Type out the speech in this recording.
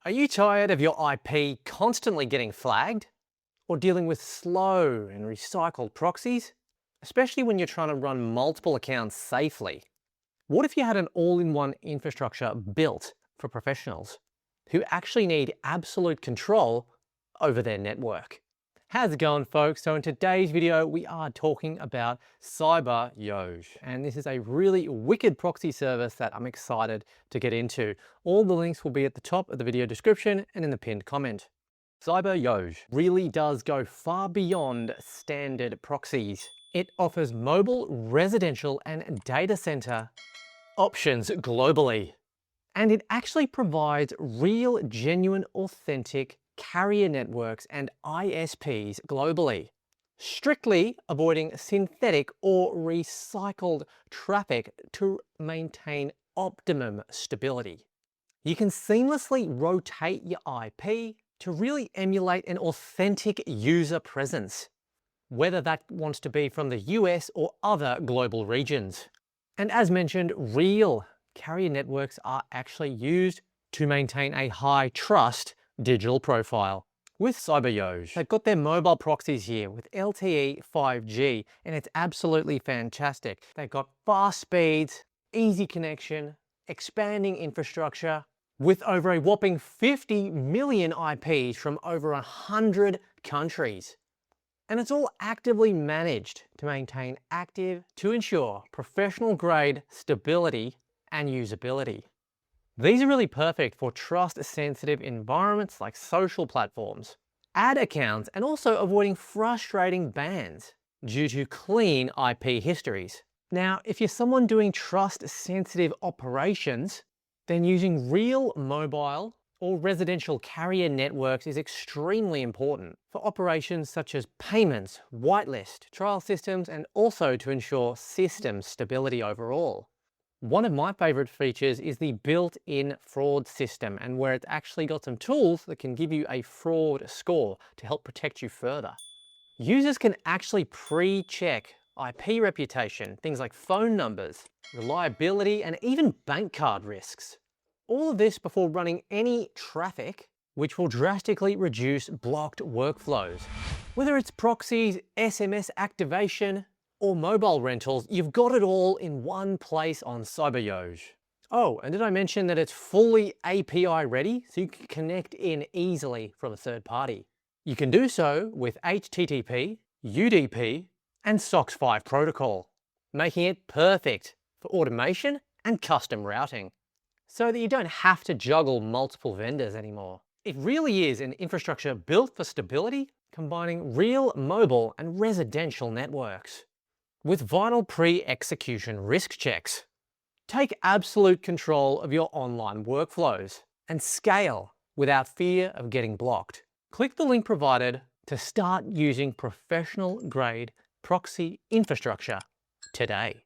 Are you tired of your IP constantly getting flagged? Or dealing with slow and recycled proxies? Especially when you're trying to run multiple accounts safely. What if you had an all-in-one infrastructure built for professionals who actually need absolute control over their network? How's it going, folks? So in today's video, we are talking about Cyber, and this is a really wicked proxy service that I'm excited to get into. All the links will be at the top of the video description and in the pinned comment. Cyber really does go far beyond standard proxies. It offers mobile, residential, and data center options globally. And it actually provides real, genuine, authentic carrier networks and ISPs globally, strictly avoiding synthetic or recycled traffic to maintain optimum stability. You can seamlessly rotate your IP to really emulate an authentic user presence, whether that wants to be from the US or other global regions. And as mentioned, real carrier networks are actually used to maintain a high trust digital profile. With Cyber, they've got their mobile proxies here with LTE 5G, and it's absolutely fantastic. They've got fast speeds, easy connection, expanding infrastructure, with over a whopping 50 million IPs from over 100 countries. And it's all actively managed to ensure professional grade stability and usability. These are really perfect for trust-sensitive environments like social platforms, ad accounts, and also avoiding frustrating bans due to clean IP histories. Now, if you're someone doing trust-sensitive operations, then using real mobile or residential carrier networks is extremely important for operations such as payments, whitelist, trial systems, and also to ensure system stability overall. One of my favorite features is the built-in fraud system, and where it's actually got some tools that can give you a fraud score to help protect you further. Users can actually pre-check IP reputation, things like phone numbers, reliability, and even bank card risks. All of this before running any traffic, which will drastically reduce blocked workflows. Whether it's proxies, SMS activation, or mobile rentals, you've got it all in one place on Cyber. Oh, and did I mention that it's fully API ready, so you can connect in easily from a third party. You can do so with HTTP, UDP, and SOCKS 5 protocol, making it perfect for automation and custom routing, so that you don't have to juggle multiple vendors anymore. It really is an infrastructure built for stability, combining real mobile and residential networks. With vital pre-execution risk checks, take absolute control of your online workflows and scale without fear of getting blocked. Click the link provided to start using professional grade proxy infrastructure today.